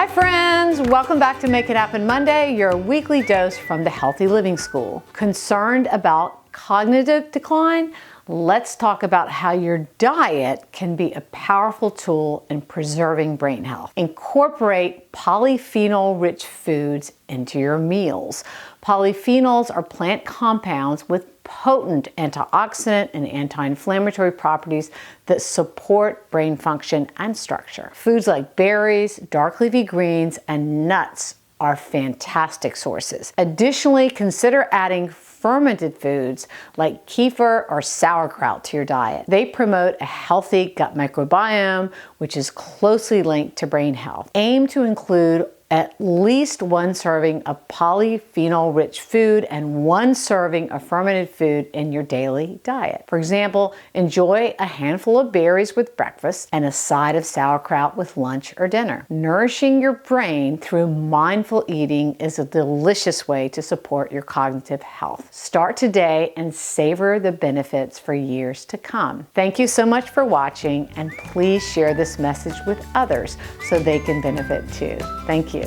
Hi friends, welcome back to Make It Happen Monday, your weekly dose from the Healthy Living School. Concerned about cognitive decline? Let's talk about how your diet can be a powerful tool in preserving brain health. Incorporate polyphenol-rich foods into your meals. Polyphenols are plant compounds with potent antioxidant and anti-inflammatory properties that support brain function and structure. Foods like berries, dark leafy greens, and nuts are fantastic sources. Additionally, consider adding fermented foods like kefir or sauerkraut to your diet. They promote a healthy gut microbiome, which is closely linked to brain health. Aim to include at least one serving of polyphenol-rich food and one serving of fermented food in your daily diet. For example, enjoy a handful of berries with breakfast and a side of sauerkraut with lunch or dinner. Nourishing your brain through mindful eating is a delicious way to support your cognitive health. Start today and savor the benefits for years to come. Thank you so much for watching, and please share this message with others so they can benefit too. Thank you.